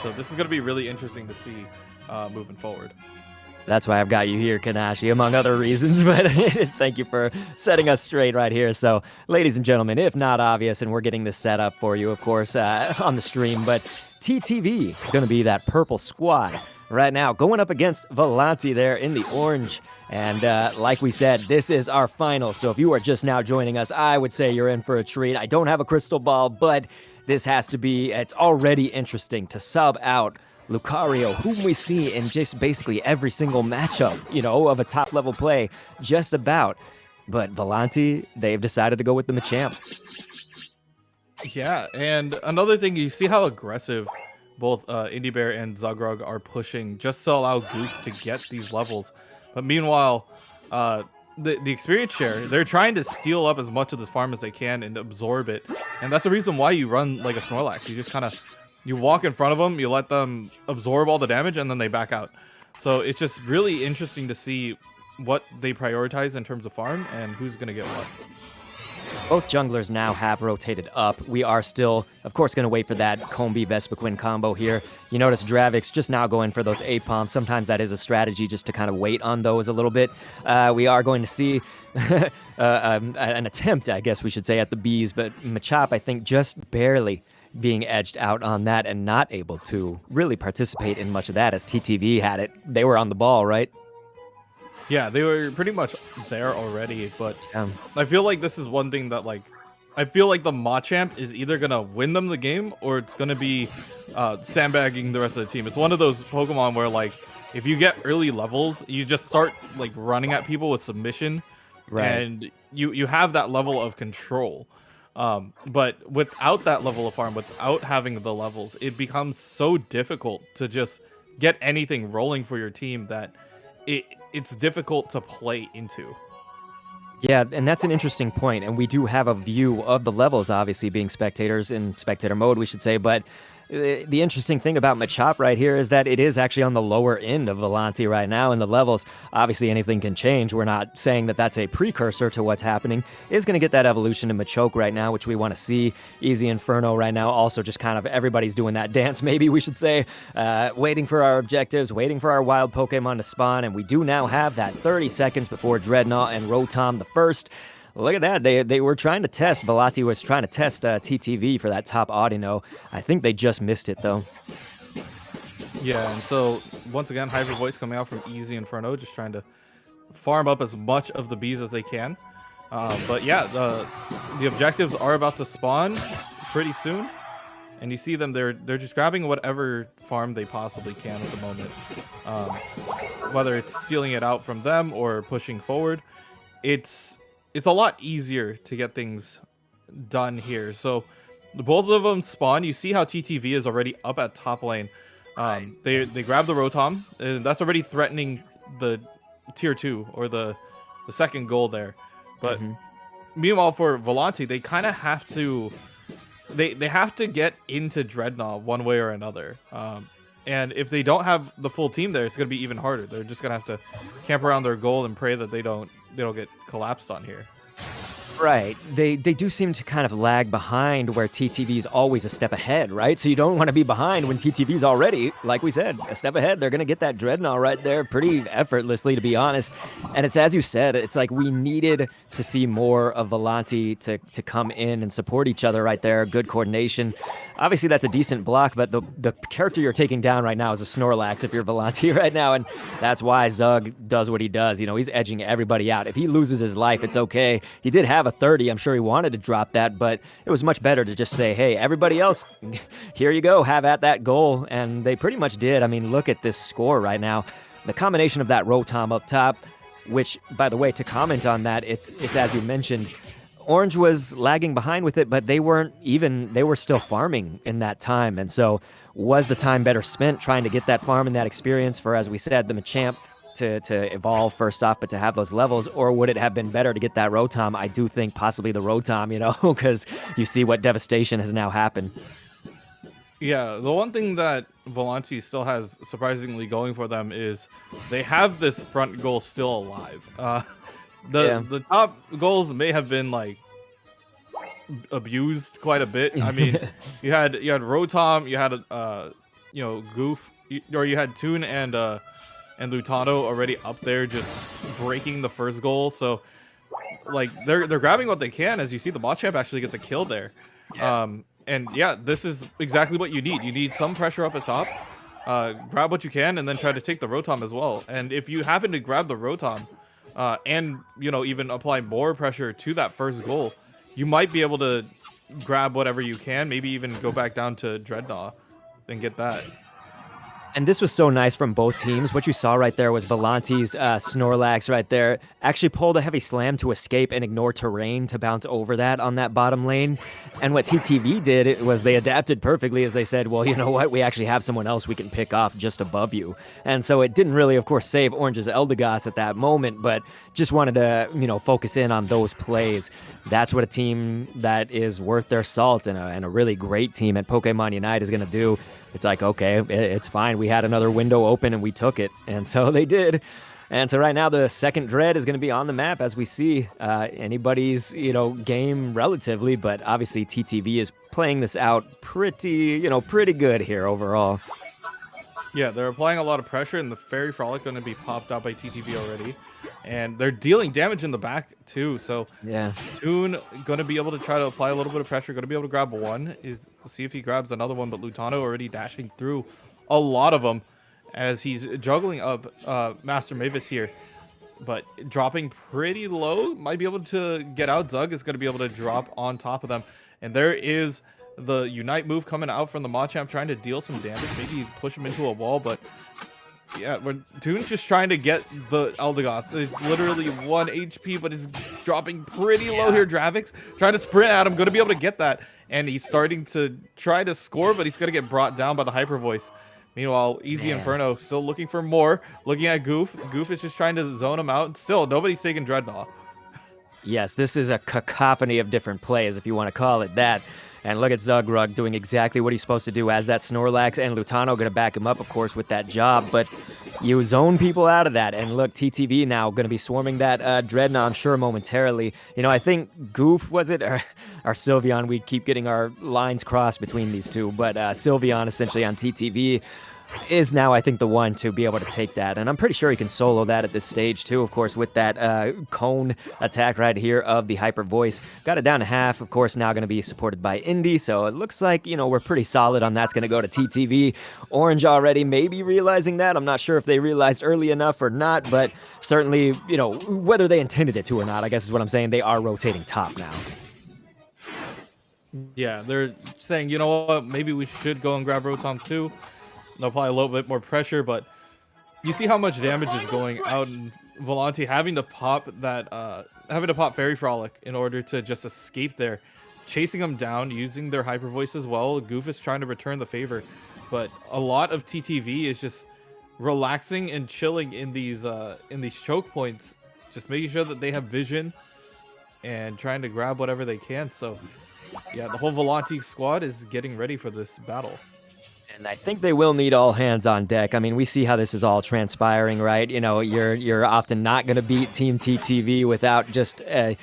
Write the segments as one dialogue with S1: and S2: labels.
S1: So this is going to be really interesting to see moving forward.
S2: That's why I've got you here, Kanashi, among other reasons, but thank you for setting us straight right here. So, ladies and gentlemen, if not obvious, and we're getting this set up for you, of course, on the stream, but TTV is going to be that purple squad right now going up against Volanti there in the orange. And like we said, this is our final. So if you are just now joining us, I would say you're in for a treat. I don't have a crystal ball, but this has to be, it's already interesting to sub out Lucario, whom we see in just basically every single matchup, of a top level play, just about. But Volanti, they've decided to go with the Machamp.
S1: Yeah, and another thing, you see how aggressive both Indie Bear and Zugrug are pushing just to allow Goof to get these levels. But meanwhile, the experience share, they're trying to steal up as much of this farm as they can and absorb it. And that's the reason why you run like a Snorlax. You just kind of, you walk in front of them, you let them absorb all the damage, and then they back out. So it's just really interesting to see what they prioritize in terms of farm and who's going to get what.
S2: Both junglers now have rotated up. We are still, of course, going to wait for that Combi Vespiquen combo here. You notice Dravix just now going for those A-Palms. Sometimes that is a strategy just to kind of wait on those a little bit. We are going to see an attempt, I guess we should say, at the Bees, but Machop, I think, just barely being edged out on that and not able to really participate in much of that as TTV had it. They were on the ball, right?
S1: Yeah, they were pretty much there already, but I feel like this is one thing that, like, I feel like the Machamp is either going to win them the game or it's going to be sandbagging the rest of the team. It's one of those Pokemon where, like, if you get early levels, you just start, like, running at people with submission,
S2: Right.
S1: and you have that level of control. But without that level of farm, without having the levels, it becomes so difficult to just get anything rolling for your team that it's difficult to play into.
S2: Yeah, and that's an interesting point, and we do have a view of the levels, obviously, being spectators in spectator mode, we should say, but the interesting thing about Machop right here is that it is actually on the lower end of Volanti right now in the levels. Obviously, anything can change. We're not saying that that's a precursor to what's happening. Is going to get that evolution to Machoke right now, which we want to see. Easy Inferno right now, also just kind of everybody's doing that dance, maybe we should say, waiting for our objectives, waiting for our wild Pokemon to spawn, and we do now have that 30 seconds before Dreadnought and Rotom the first. Look at that. They were trying to test, Volanti was trying to test TTV for that top Audino. I think they just missed it, though.
S1: Yeah, and so, once again, Hyper Voice coming out from Easy Inferno, just trying to farm up as much of the bees as they can. But yeah, the objectives are about to spawn pretty soon. And you see them, they're just grabbing whatever farm they possibly can at the moment. Whether it's stealing it out from them or pushing forward, it's a lot easier to get things done here. So both of them spawn. You see how TTV is already up at top lane. They grab the Rotom, and that's already threatening the tier 2 or the second goal there. But meanwhile, for Volanti, they kind of have to they have to get into Dreadnought one way or another. And if they don't have the full team there, it's going to be even harder. They're just going to have to camp around their goal and pray that they don't get collapsed on here.
S2: Right. They do seem to kind of lag behind where TTV is always a step ahead, right? So you don't want to be behind when TTV's already, like we said, a step ahead. They're going to get that Dreadnought right there pretty effortlessly, to be honest. And it's as you said, it's like we needed to see more of Volanti to come in and support each other right there. Good coordination. Obviously, that's a decent block, but the character you're taking down right now is a Snorlax if you're Volanti right now, and that's why Zug does what he does. You know, he's edging everybody out. If he loses his life, it's okay. He did have a 30. I'm sure he wanted to drop that, but it was much better to just say, hey, everybody else, here you go, have at that goal, and they pretty much did. I mean, look at this score right now. The combination of that Rotom up top, which, by the way, to comment on that, it's as you mentioned, Orange was lagging behind with it, but they were still farming in that time. And so was the time better spent trying to get that farm and that experience for, as we said, the Machamp to evolve first off, but to have those levels, or would it have been better to get that Rotom? I do think possibly the Rotom, because you see what devastation has now happened.
S1: Yeah, the one thing that Volanti still has surprisingly going for them is they have this front goal still alive. The top goals may have been like abused quite a bit. I mean, you had Rotom, you had Goof, or you had Toon and Lutano already up there just breaking the first goal. So like they're grabbing what they can. As you see, the Machamp actually gets a kill there.
S2: Yeah.
S1: And yeah, this is exactly what you need. You need some pressure up at top. Grab what you can, and then try to take the Rotom as well. And if you happen to grab the Rotom, and even apply more pressure to that first goal, you might be able to grab whatever you can. Maybe even go back down to Dreadnought and get that.
S2: And this was so nice from both teams. What you saw right there was Volanti's Snorlax right there actually pulled a heavy slam to escape and ignore terrain to bounce over that on that bottom lane. And what TTV did was they adapted perfectly as they said, well, you know what? We actually have someone else we can pick off just above you. And so it didn't really, of course, save Orange's Eldegoss at that moment, but just wanted to, focus in on those plays. That's what a team that is worth their salt and a really great team at Pokemon Unite is going to do. It's like, okay, it's fine. We had another window open and we took it. And so they did. And so right now the second Dread is going to be on the map as we see anybody's, game relatively. But obviously TTV is playing this out pretty good here overall.
S1: Yeah, they're applying a lot of pressure, and the Fairy Frolic going to be popped out by TTV already. And they're dealing damage in the back, too. So
S2: Yeah.
S1: Toon going to be able to try to apply a little bit of pressure. Going to be able to grab one. Is to see if he grabs another one. But Lutano already dashing through a lot of them as he's juggling up Master Mavis here. But dropping pretty low. Might be able to get out. Zug is going to be able to drop on top of them. And there is the Unite move coming out from the Machamp, trying to deal some damage. Maybe push him into a wall, but yeah, Toon's just trying to get the Eldegoss. It's literally 1 HP, but it's dropping pretty low here. Dravix trying to sprint at him, going to be able to get that. And he's starting to try to score, but he's going to get brought down by the Hyper Voice. Meanwhile, Easy Inferno still looking for more. Looking at Goof. Goof is just trying to zone him out. Still, nobody's taking Dreadnought.
S2: Yes, this is a cacophony of different plays, if you want to call it that. And look at Zugrug doing exactly what he's supposed to do as that Snorlax, and Lutano going to back him up, of course, with that job. But you zone people out of that. And look, TTV now going to be swarming that Dreadnought, I'm sure, momentarily. I think Goof, was it? Or Sylveon, we keep getting our lines crossed between these two. But Sylveon, essentially on TTV, is now, I think, the one to be able to take that. And I'm pretty sure he can solo that at this stage, too, of course, with that cone attack right here of the Hyper Voice. Got it down to half, of course, now going to be supported by Indy. So it looks like, we're pretty solid on that's going to go to TTV. Orange already maybe realizing that. I'm not sure if they realized early enough or not, but certainly, whether they intended it to or not, I guess is what I'm saying. They are rotating top now.
S1: Yeah, they're saying, you know what, maybe we should go and grab Rotom too. They'll apply a little bit more pressure, but you see how much damage is going out, and Volanti having to pop Fairy Frolic in order to just escape there, chasing them down, using their Hyper Voice as well. Goof is trying to return the favor, but a lot of TTV is just relaxing and chilling in these choke points, just making sure that they have vision and trying to grab whatever they can. So yeah, the whole Volanti squad is getting ready for this battle.
S2: And I think they will need all hands on deck. I mean, we see how this is all transpiring, right? You're often not going to beat Team TTV without just a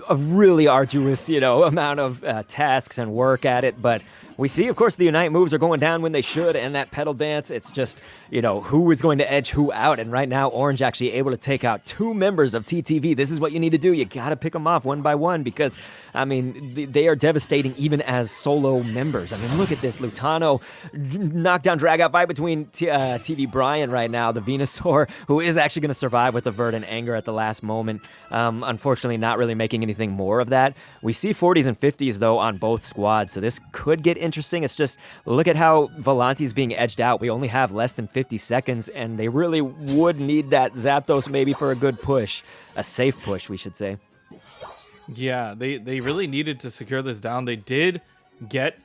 S2: really arduous, amount of tasks and work at it. But we see, of course, the Unite moves are going down when they should, and that pedal dance, it's just, who is going to edge who out. And right now, Orange actually able to take out 2 members of TTV. This is what you need to do. You got to pick them off one by one because, I mean, they are devastating even as solo members. I mean, look at this. Lutano knockdown drag out fight between TV Brian right now, the Venusaur, who is actually going to survive with the Verdant Anger at the last moment. Unfortunately, not really making anything more of that. We see 40s and 50s, though, on both squads, so this could get interesting. It's just, look at how Volanti's being edged out. We only have less than 50 seconds, and they really would need that Zapdos maybe for a good push. A safe push, we should say.
S1: Yeah, they really needed to secure this down. They did get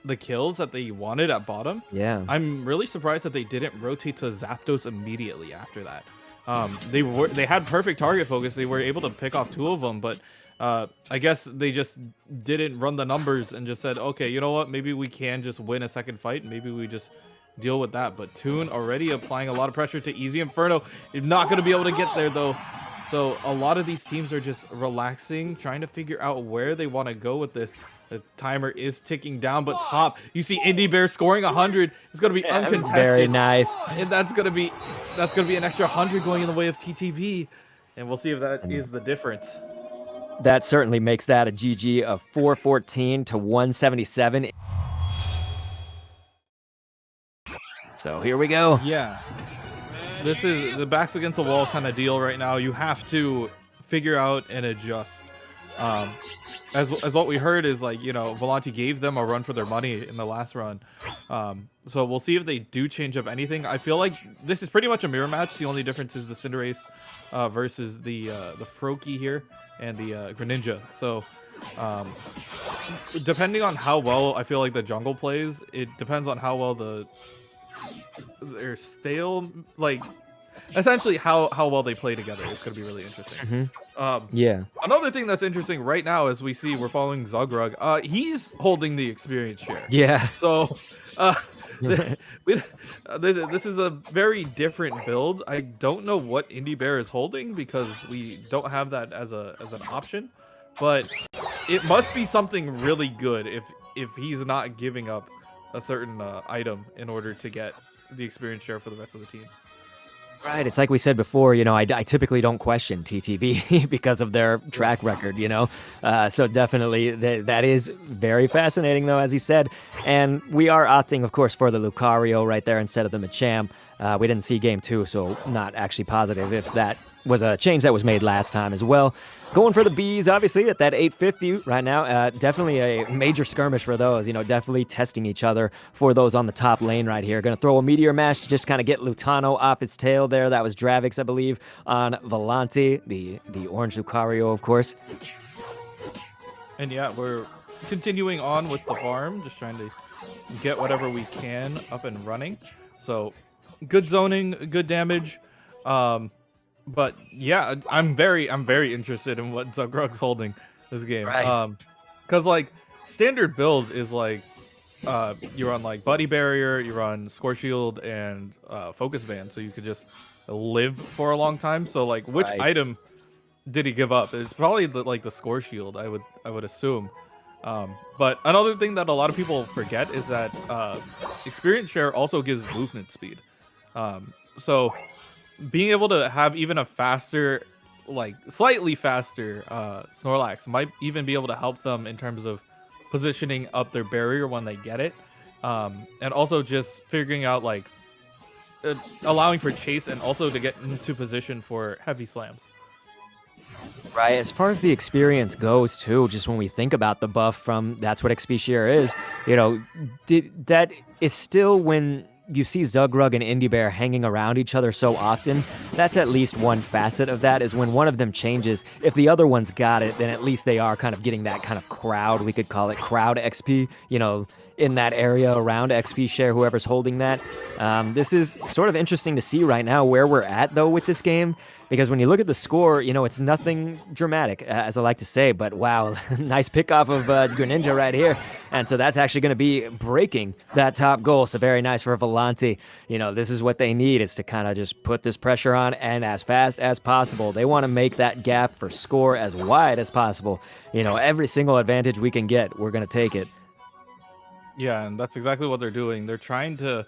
S1: the kills that they wanted at bottom.
S2: Yeah.
S1: I'm really surprised that they didn't rotate to Zapdos immediately after that. They had perfect target focus. They were able to pick off 2 of them, but I guess they just didn't run the numbers and just said, okay, you know what? Maybe we can just win a second fight. Maybe we just deal with that. But Toon already applying a lot of pressure to Easy Inferno. You're not going to be able to get there, though. So a lot of these teams are just relaxing, trying to figure out where they want to go with this. The timer is ticking down, but top, you see Indy Bear scoring 100. It's gonna be
S2: Yeah,
S1: uncontested.
S2: very nice.
S1: And that's gonna be an extra 100 going in the way of TTV. And we'll see if that
S2: And
S1: is the difference.
S2: that certainly makes that a GG of 414 to 177. So here we go.
S1: Yeah. This is the backs against the wall kind of deal right now. You have to figure out and adjust. Um, as what we heard is like, you know, Volanti gave them a run for their money in the last run. So we'll see if they do change up anything. I feel like this is pretty much a mirror match. The only difference is the Cinderace versus the Froakie here and the Greninja. So depending on how well I feel like the jungle plays, it depends on how well their stale, like, essentially how well they play together. It's going to be really interesting.
S2: Yeah.
S1: Another thing that's interesting right now is we're following Zugrug. He's holding the experience share.
S2: Yeah.
S1: So this is a very different build. I don't know what Indy Bear is holding because we don't have that as an option, but it must be something really good if he's not giving up a certain item in order to get the experience share for the rest of the team.
S2: Right. It's like we said before, you know, I typically don't question TTV because of their track record, you know. So definitely that is very fascinating, though, as he said. And we are opting, of course, for the Lucario right there instead of the Machamp. We didn't see game 2, so not actually positive if that was a change that was made last time as well. Going for the Bees, obviously, at that 850 right now. Definitely a major skirmish for those, you know, definitely testing each other for those on the top lane right here. Going to throw a Meteor Mash to just kind of get Lutano off its tail there. That was Dravix, I believe, on Volanti, the orange Lucario, of course.
S1: And yeah, we're continuing on with the farm, just trying to get whatever we can up and running. So good zoning, good damage. But yeah, I'm very interested in what Zugrug's holding this game.
S2: Right.
S1: Cause like standard build is like you run like Buddy Barrier, you run Score Shield and Focus Band, so you could just live for a long time. So like which item did he give up? It's probably the Score Shield, I would assume. But another thing that a lot of people forget is that experience share also gives movement speed. So being able to have even a faster, like slightly faster Snorlax might even be able to help them in terms of positioning up their barrier when they get it. And also just figuring out like allowing for chase and also to get into position for heavy slams.
S2: Right, as far as the experience goes, too, just when we think about the buff from That's What XP Share is, you know, that is still when you see Zugrug and Indy Bear hanging around each other so often, that's at least one facet of that, is when one of them changes, if the other one's got it, then at least they are kind of getting that kind of crowd, we could call it crowd XP, you know, in that area around XP Share, whoever's holding that. This is sort of interesting to see right now where we're at, though, with this game, because when you look at the score, you know, it's nothing dramatic, as I like to say, but wow, nice pick off of Greninja right here. And so that's actually going to be breaking that top goal, so very nice for Volanti. You know, this is what they need, is to kind of just put this pressure on, and as fast as possible. They want to make that gap for score as wide as possible. You know, every single advantage we can get, we're going to take it.
S1: Yeah, and that's exactly what they're doing. They're trying to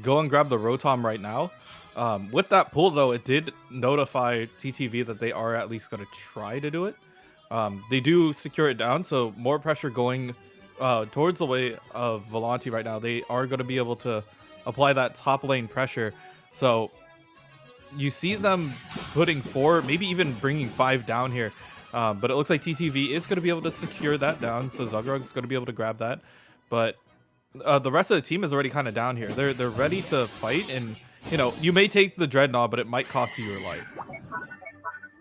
S1: go and grab the Rotom right now. With that pull, though, it did notify TTV that they are at least going to try to do it. They do secure it down, so more pressure going towards the way of Volanti right now. They are going to be able to apply that top lane pressure. So you see them putting 4, maybe even bringing 5 down here. But it looks like TTV is going to be able to secure that down, so Zugrug is going to be able to grab that. But the rest of the team is already kind of down here. They're ready to fight, and you know, you may take the Dreadnought, but it might cost you your life.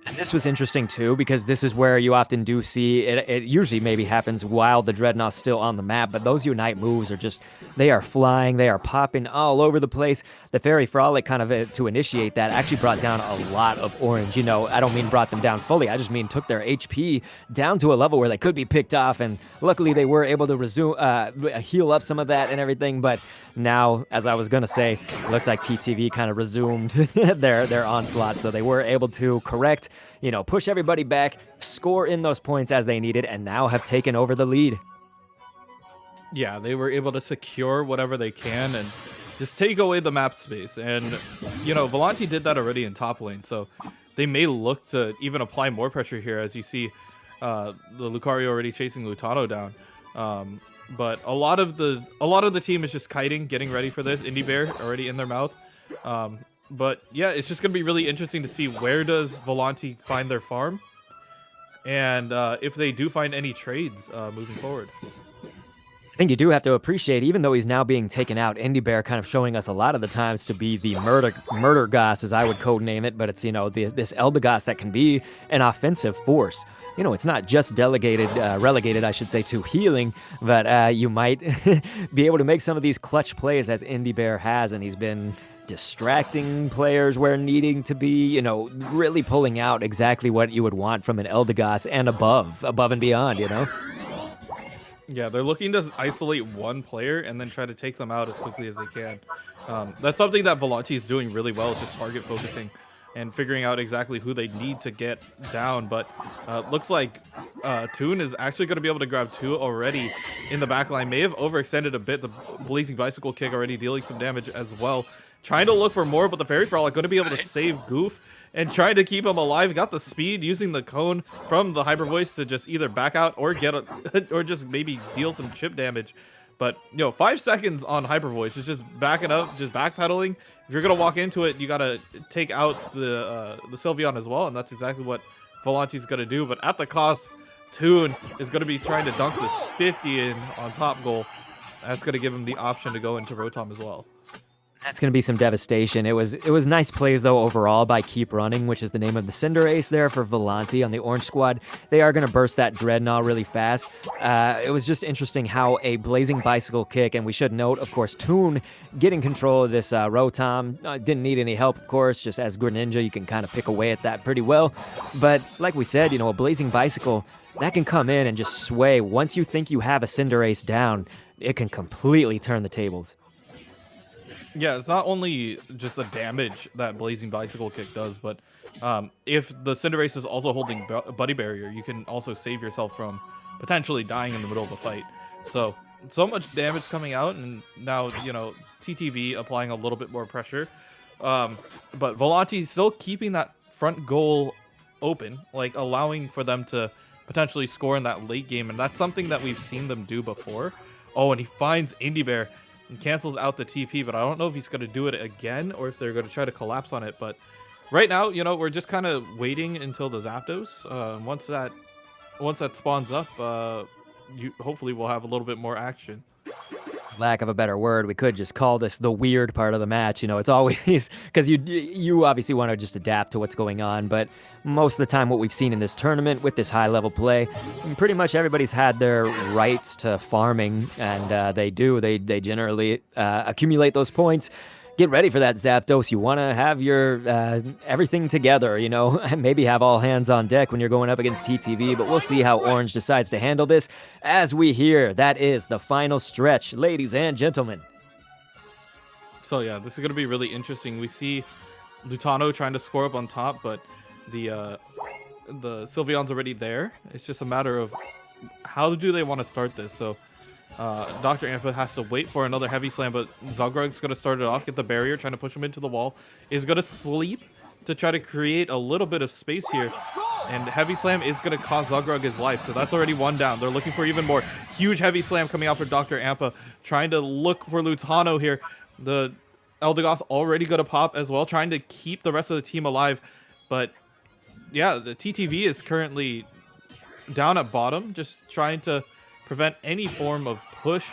S2: And this was interesting too, because this is where you often do see it. It usually maybe happens while the Dreadnought's still on the map, but those Unite moves are just, they are flying, they are popping all over the place. The Fairy Frolic kind of to initiate that actually brought down a lot of orange. You know, I don't mean brought them down fully, I just mean took their HP down to a level where they could be picked off, and luckily they were able to resume, heal up some of that and everything. But now, as I was gonna say, looks like TTV kind of resumed their onslaught, so they were able to correct, you know, push everybody back, score in those points as they needed, and now have taken over the lead.
S1: Yeah, they were able to secure whatever they can and just take away the map space. And Volanti did that already in top lane, so they may look to even apply more pressure here, as you see the Lucario already chasing Lutano down. But a lot of the team is just kiting, getting ready for this. Indie Bear already in their mouth. But yeah, it's just gonna be really interesting to see where does Volanti find their farm, and if they do find any trades moving forward.
S2: I think you do have to appreciate, even though he's now being taken out, Indie Bear kind of showing us a lot of the times to be the murder goss, as I would codename it, but it's, this Eldegoss that can be an offensive force. It's not just relegated, I should say, to healing, but you might be able to make some of these clutch plays as Indie Bear has, and he's been distracting players where needing to be, really pulling out exactly what you would want from an Eldegoss and above and beyond.
S1: Yeah, they're looking to isolate one player and then try to take them out as quickly as they can. That's something that Volanti is doing really well, is just target focusing and figuring out exactly who they need to get down. But looks like Toon is actually going to be able to grab two already in the backline. May have overextended a bit. The Blazing Bicycle kick already dealing some damage as well. Trying to look for more, but the Fairy Frolic going to be able to save Goof and trying to keep him alive. Got the speed using the cone from the Hyper Voice to just either back out or or just maybe deal some chip damage. But 5 seconds on Hyper Voice is just backing up, just backpedaling. If you're gonna walk into it, you gotta take out the Sylveon as well, and that's exactly what Volanti's gonna do. But at the cost, Toon is gonna be trying to dunk the 50 in on top goal. That's gonna give him the option to go into Rotom as well.
S2: That's going to be some devastation. It was nice plays, though, overall by Keep Running, which is the name of the Cinderace there for Volanti on the Orange Squad. They are going to burst that Dreadnought really fast. It was just interesting how a Blazing Bicycle kick, and we should note, of course, Toon getting control of this Rotom. Didn't need any help, of course. Just as Greninja, you can kind of pick away at that pretty well. But like we said, a Blazing Bicycle, that can come in and just sway. Once you think you have a Cinderace down, it can completely turn the tables.
S1: Yeah, it's not only just the damage that Blazing Bicycle kick does, but if the Cinderace is also holding Buddy Barrier, you can also save yourself from potentially dying in the middle of the fight. So much damage coming out, and now, TTV applying a little bit more pressure. But Volanti still keeping that front goal open, like allowing for them to potentially score in that late game, and that's something that we've seen them do before. Oh, and he finds Indie Bear and cancels out the TP, but I don't know if he's going to do it again or if they're going to try to collapse on it. But right now, we're just kind of waiting until the Zapdos. Once that spawns up, hopefully we'll have a little bit more action.
S2: Lack of a better word, we could just call this the weird part of the match. It's always because you obviously want to just adapt to what's going on, but most of the time what we've seen in this tournament with this high level play, pretty much everybody's had their rights to farming, and they generally accumulate those points. Get ready for that Zapdos. You want to have your everything together, and maybe have all hands on deck when you're going up against TTV, but we'll see how Orange decides to handle this as we hear that is the final stretch, ladies and gentlemen.
S1: So yeah, this is going to be really interesting. We see Lutano trying to score up on top, but the Sylveon's already there. It's just a matter of how do they want to start this. So Dr. Ampa has to wait for another heavy slam, but Zogrug's going to start it off, get the barrier, trying to push him into the wall. Is going to sleep to try to create a little bit of space here. And heavy slam is going to cost Zogrug his life, so that's already one down. They're looking for even more. Huge heavy slam coming out for Dr. Ampa, trying to look for Lutano here. The Eldegoss already going to pop as well, trying to keep the rest of the team alive. But yeah, the TTV is currently down at bottom, just trying to prevent any form of push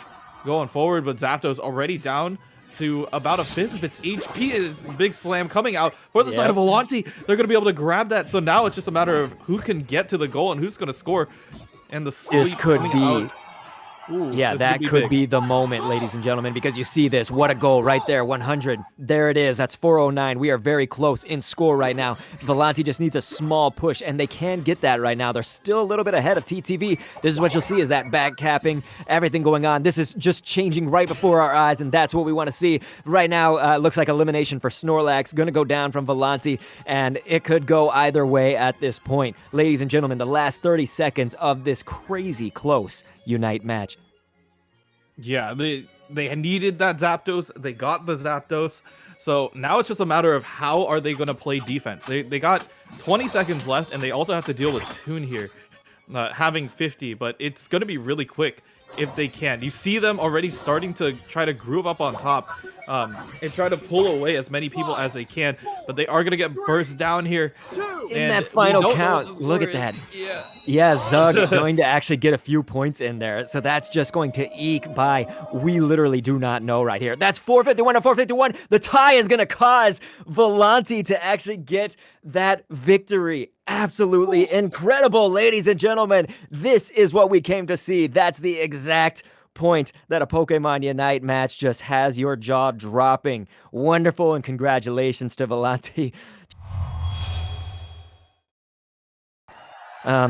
S1: going forward, but Zapdos already down to about a fifth of its HP. It's a big slam coming out for the side of Volanti. They're going to be able to grab that, so now it's just a matter of who can get to the goal and who's going to score. And
S2: this could be
S1: out. Ooh,
S2: yeah, that could be the moment, ladies and gentlemen, because you see this. What a goal right there, 100. There it is. That's 409. We are very close in score right now. Volanti just needs a small push, and they can get that right now. They're still a little bit ahead of TTV. This is what you'll see is that back capping, everything going on. This is just changing right before our eyes, and that's what we want to see. Right now, looks like elimination for Snorlax. Going to go down from Volanti, and it could go either way at this point. Ladies and gentlemen, the last 30 seconds of this crazy close Unite match.
S1: Yeah, they needed that Zapdos. They got the Zapdos. So now it's just a matter of how are they going to play defense. They got 20 seconds left, and they also have to deal with Toon here, having 50. But it's going to be really quick if they can. You see them already starting to try to groove up on top, and try to pull away as many people as they can. But they are going to get burst down here,
S2: In
S1: and
S2: that
S1: we
S2: final
S1: don't know what
S2: count,
S1: the
S2: look
S1: score
S2: at
S1: is.
S2: that.
S1: Yeah.
S2: Yeah, Zug going to actually get a few points in there. So that's just going to eke by. We literally do not know right here. That's 451 to 451. The tie is going to cause Volanti to actually get that victory. Absolutely incredible, ladies and gentlemen. This is what we came to see. That's the exact point that a Pokemon Unite match just has your jaw dropping. Wonderful, and congratulations to Volanti.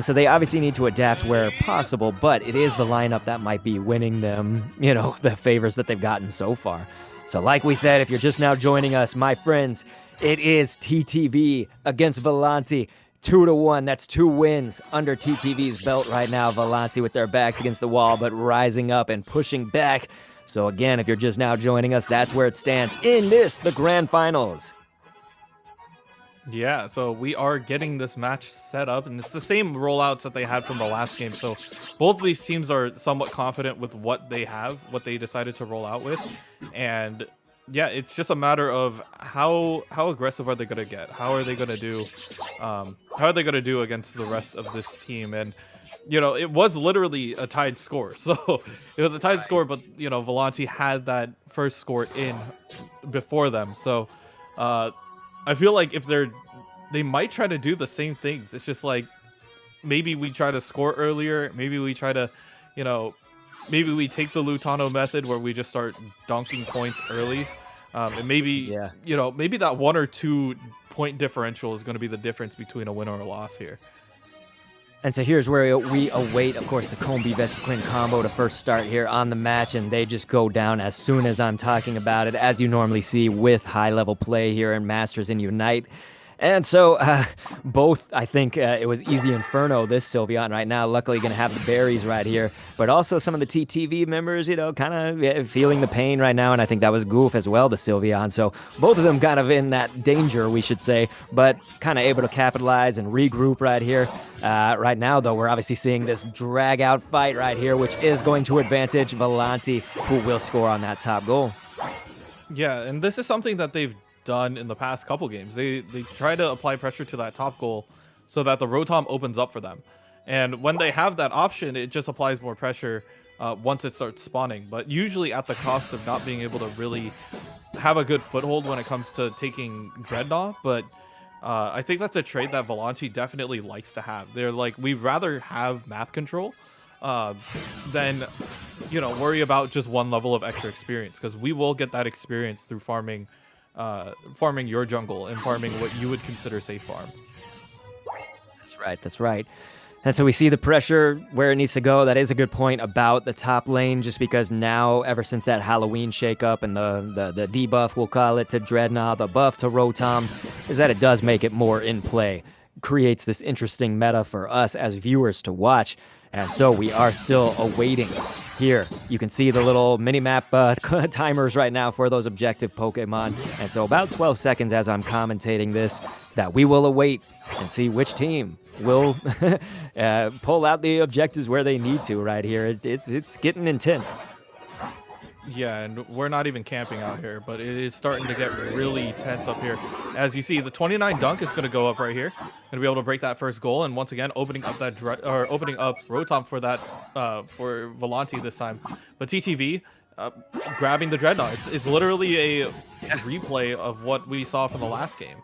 S2: So they obviously need to adapt where possible, but it is the lineup that might be winning them, the favors that they've gotten so far. So, like we said, if you're just now joining us, my friends, it is TTV against Volanti. 2-1. That's 2 wins under TTV's belt right now. Volanti with their backs against the wall, but rising up and pushing back. So, again, if you're just now joining us, that's where it stands in the grand finals.
S1: Yeah, so we are getting this match set up, and it's the same rollouts that they had from the last game. So both of these teams are somewhat confident with what they have, what they decided to roll out with, and yeah, it's just a matter of how aggressive are they going to get? How are they going to do? How are they going to do against the rest of this team? And it was literally a tied score. So it was a tied score, but Volanti had that first score in before them. So. I feel like if they might try to do the same things. It's just like maybe we try to score earlier. Maybe we try to, you know, maybe we take the Lutano method where we just start dunking points early. And maybe,
S2: Yeah.
S1: maybe that 1 or 2 point differential is going to be the difference between a win or a loss here.
S2: And so here's where we await, of course, the Combi Vespiquen combo to first start here on the match, and they just go down as soon as I'm talking about it, as you normally see with high-level play here in Masters and Unite. And so both, I think it was Easy Inferno, this Sylveon right now, luckily going to have the berries right here, but also some of the TTV members, kind of feeling the pain right now, and I think that was Goof as well, the Sylveon. So both of them kind of in that danger, we should say, but kind of able to capitalize and regroup right here. Right now, though, we're obviously seeing this drag-out fight right here, which is going to advantage Volanti, who will score on that top goal.
S1: Yeah, and this is something that they've done in the past couple games. They try to apply pressure to that top goal so that the Rotom opens up for them. And when they have that option, it just applies more pressure once it starts spawning. But usually at the cost of not being able to really have a good foothold when it comes to taking Dreadnought. But I think that's a trait that Volanti definitely likes to have. They're like, we'd rather have map control uh, than worry about just one level of extra experience, because we will get that experience through farming your jungle and farming what you would consider safe farm.
S2: That's right. And so we see the pressure where it needs to go. That is a good point about the top lane, just because now, ever since that Halloween shakeup and the debuff, we'll call it, to Dreadnought, the buff to Rotom, is that it does make it more in play. Creates this interesting meta for us as viewers to watch. And so we are still awaiting here. You can see the little mini-map timers right now for those objective Pokemon. And so about 12 seconds as I'm commentating this, that we will await and see which team will pull out the objectives where they need to right here. It's getting intense.
S1: Yeah, and we're not even camping out here, but it is starting to get really tense up here. As you see, the 29 dunk is going to go up right here. Going to be able to break that first goal, and once again opening up opening up Rotom for that for Volanti this time. But TTV grabbing the Dreadnought. It's literally a replay of what we saw from the last game.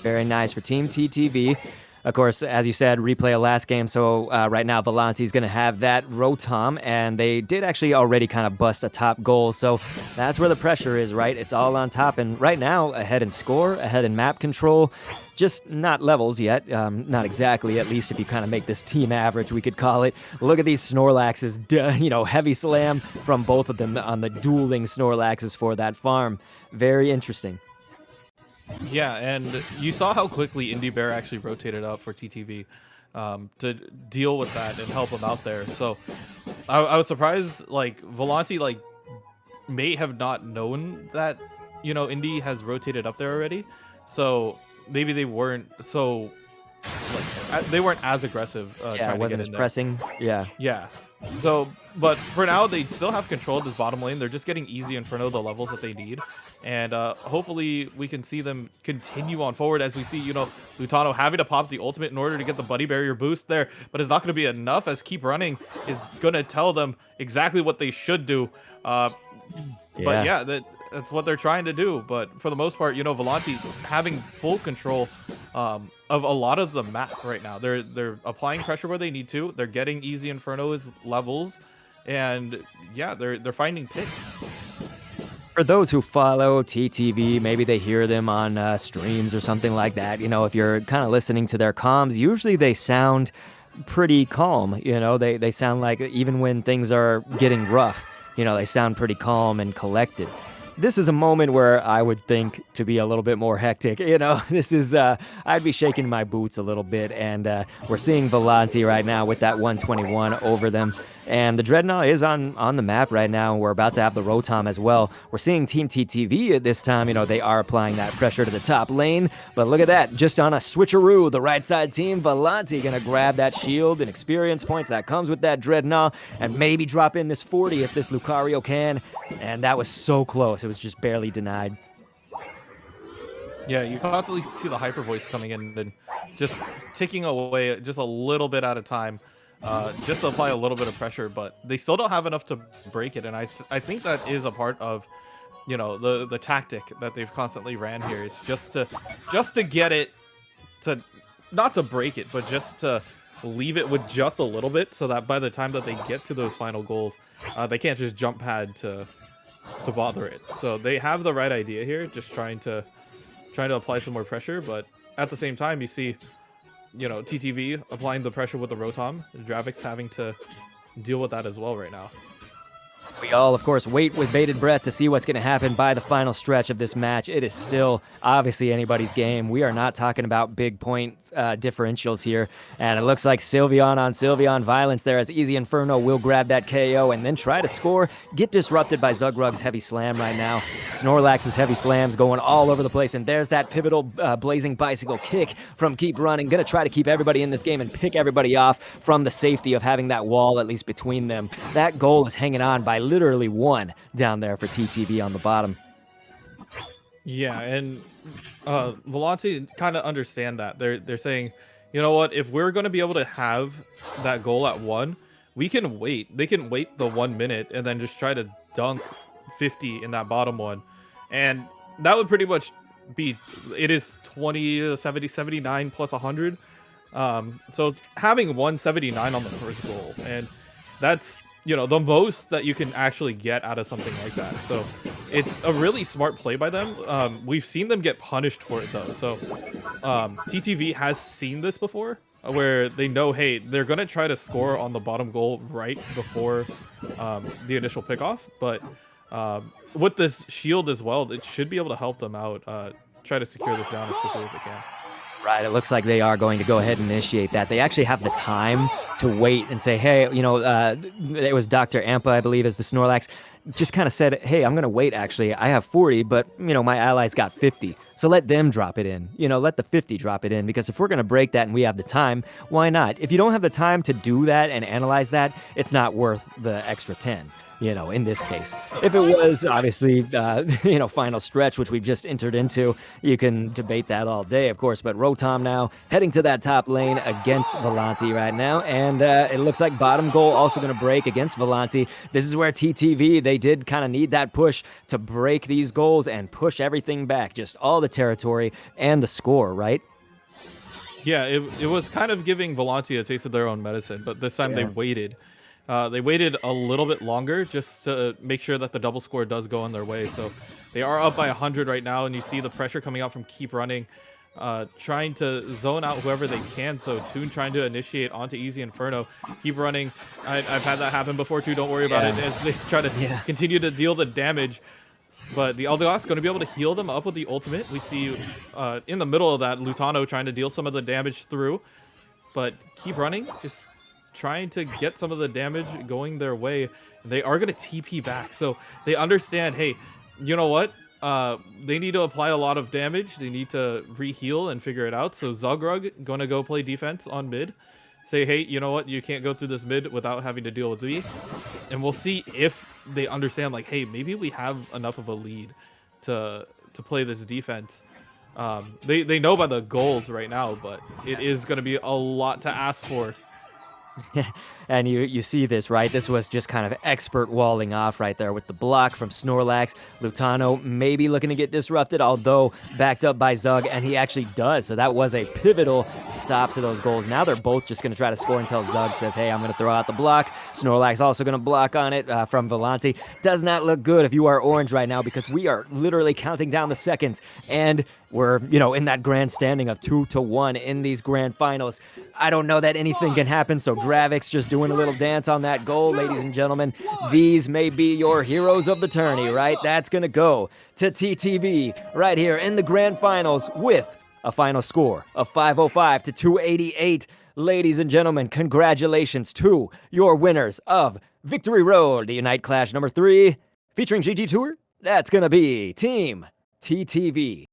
S2: Very nice for Team TTV. Of course, as you said, replay of last game. So right now, Volanti's going to have that Rotom, and they did actually already kind of bust a top goal. So that's where the pressure is, right? It's all on top. And right now, ahead in score, ahead in map control, just not levels yet. Not exactly, at least if you kind of make this team average, we could call it. Look at these Snorlaxes, heavy slam from both of them on the dueling Snorlaxes for that farm. Very interesting.
S1: Yeah, and you saw how quickly Indie Bear actually rotated up for TTV to deal with that and help him out there. So I was surprised, like, Volanti, like, may have not known that, Indy has rotated up there already. So maybe they weren't so, like, they weren't as aggressive
S2: Yeah, it
S1: trying to
S2: wasn't
S1: get
S2: as
S1: in there.
S2: pressing. Yeah.
S1: Yeah. So, but for now, they still have control of this bottom lane. They're just getting easy in front of the levels that they need. And hopefully we can see them continue on forward as we see, Lutano having to pop the ultimate in order to get the buddy barrier boost there. But it's not going to be enough, as Keep Running is going to tell them exactly what they should do. Uh, but
S2: Yeah.
S1: yeah, that's what they're trying to do. But for the most part, Volanti having full control of a lot of the map right now. They're applying pressure where they need to. They're getting easy Inferno's levels, and yeah, they're finding picks.
S2: For those who follow TTV, maybe they hear them on streams or something like that. If you're kind of listening to their comms, usually they sound pretty calm. They sound like even when things are getting rough, they sound pretty calm and collected. This is a moment where I would think to be a little bit more hectic. This is, I'd be shaking my boots a little bit. And we're seeing Volanti right now with that 121 over them. And the Dreadnought is on the map right now, and we're about to have the Rotom as well. We're seeing Team TTV at this time. They are applying that pressure to the top lane. But look at that, just on a switcheroo, the right side team, Volanti, gonna grab that shield and experience points that comes with that Dreadnought, and maybe drop in this 40 if this Lucario can. And that was so close. It was just barely denied.
S1: Yeah, you constantly see the hyper voice coming in and just ticking away just a little bit at a time, just to apply a little bit of pressure. But they still don't have enough to break it, and I think that is a part of, the tactic that they've constantly ran here, is just to get it to, not to break it, but just to leave it with just a little bit, so that by the time that they get to those final goals, they can't just jump pad to bother it. So they have the right idea here, just trying to apply some more pressure. But at the same time, you see, TTV applying the pressure with the Rotom. Dravix having to deal with that as well right now.
S2: We all, of course, wait with bated breath to see what's going to happen by the final stretch of this match. It is still obviously anybody's game. We are not talking about big point differentials here. And it looks like Sylveon on Sylveon violence there, as Easy Inferno will grab that KO and then try to score. Get disrupted by Zugrug's heavy slam right now. Snorlax's heavy slams going all over the place. And there's that pivotal blazing bicycle kick from Keep Running. Going to try to keep everybody in this game and pick everybody off from the safety of having that wall at least between them. That goal is hanging on by literally one down there for TTV on the bottom.
S1: Yeah, and Volanti kind of understand that. They're saying, you know what, if we're going to be able to have that goal at 1, we can wait. They can wait the 1 minute and then just try to dunk 50 in that bottom one. And that would pretty much be, it is 20, 70, 79 plus 100. So it's having 179 on the first goal. And that's, the most that you can actually get out of something like that. So it's a really smart play by them. We've seen them get punished for it, though. So TTV has seen this before, where they know, hey, they're going to try to score on the bottom goal right before the initial pickoff. But with this shield as well, it should be able to help them out, try to secure this down as quickly as they can.
S2: Right, it looks like they are going to go ahead and initiate that. They actually have the time to wait and say, hey, it was Dr. Ampa, I believe, as the Snorlax, just kind of said, hey, I'm going to wait, actually. I have 40, but, my allies got 50. So let them drop it in. Let the 50 drop it in, because if we're going to break that and we have the time, why not? If you don't have the time to do that and analyze that, it's not worth the extra 10. In this case. If it was, obviously, final stretch, which we've just entered into, you can debate that all day, of course. But Rotom now heading to that top lane against Volanti right now. And it looks like bottom goal also going to break against Volanti. This is where TTV, they did kind of need that push to break these goals and push everything back. Just all the territory and the score, right?
S1: Yeah, it was kind of giving Volanti a taste of their own medicine, but this time they waited. They waited a little bit longer just to make sure that the double score does go on their way. So they are up by 100 right now, and you see the pressure coming out from Keep Running, trying to zone out whoever they can. So Toon trying to initiate onto Easy Inferno. Keep Running. I've had that happen before too. Don't worry about it, as they try to continue to deal the damage. But the Aldeos going to be able to heal them up with the ultimate. We see in the middle of that, Lutano trying to deal some of the damage through. But Keep Running, just trying to get some of the damage going their way. They are going to TP back, so they understand, hey, you know what? They need to apply a lot of damage. They need to re-heal and figure it out. So Zugrug gonna go play defense on mid. Say, hey, you know what? You can't go through this mid without having to deal with me. And we'll see if they understand, like, hey, maybe we have enough of a lead to play this defense. They know by the goals right now, but it is going to be a lot to ask for.
S2: And you see this, right? This was just kind of expert walling off right there with the block from Snorlax. Lutano maybe looking to get disrupted, although backed up by Zug, and he actually does. So that was a pivotal stop to those goals. Now they're both just going to try to score until Zug says, hey, I'm going to throw out the block. Snorlax also going to block on it from Volanti. Does not look good if you are orange right now, because we are literally counting down the seconds, and we're, in that grand standing of 2-1 in these grand finals. I don't know that anything can happen, so Dravix just doing a little dance on that goal, ladies and gentlemen. These may be your heroes of the tourney, right? That's going to go to TTV right here in the grand finals with a final score of 505 to 288. Ladies and gentlemen, congratulations to your winners of Victory Road, the Unite Clash number 3, featuring GGtoor. That's going to be Team TTV.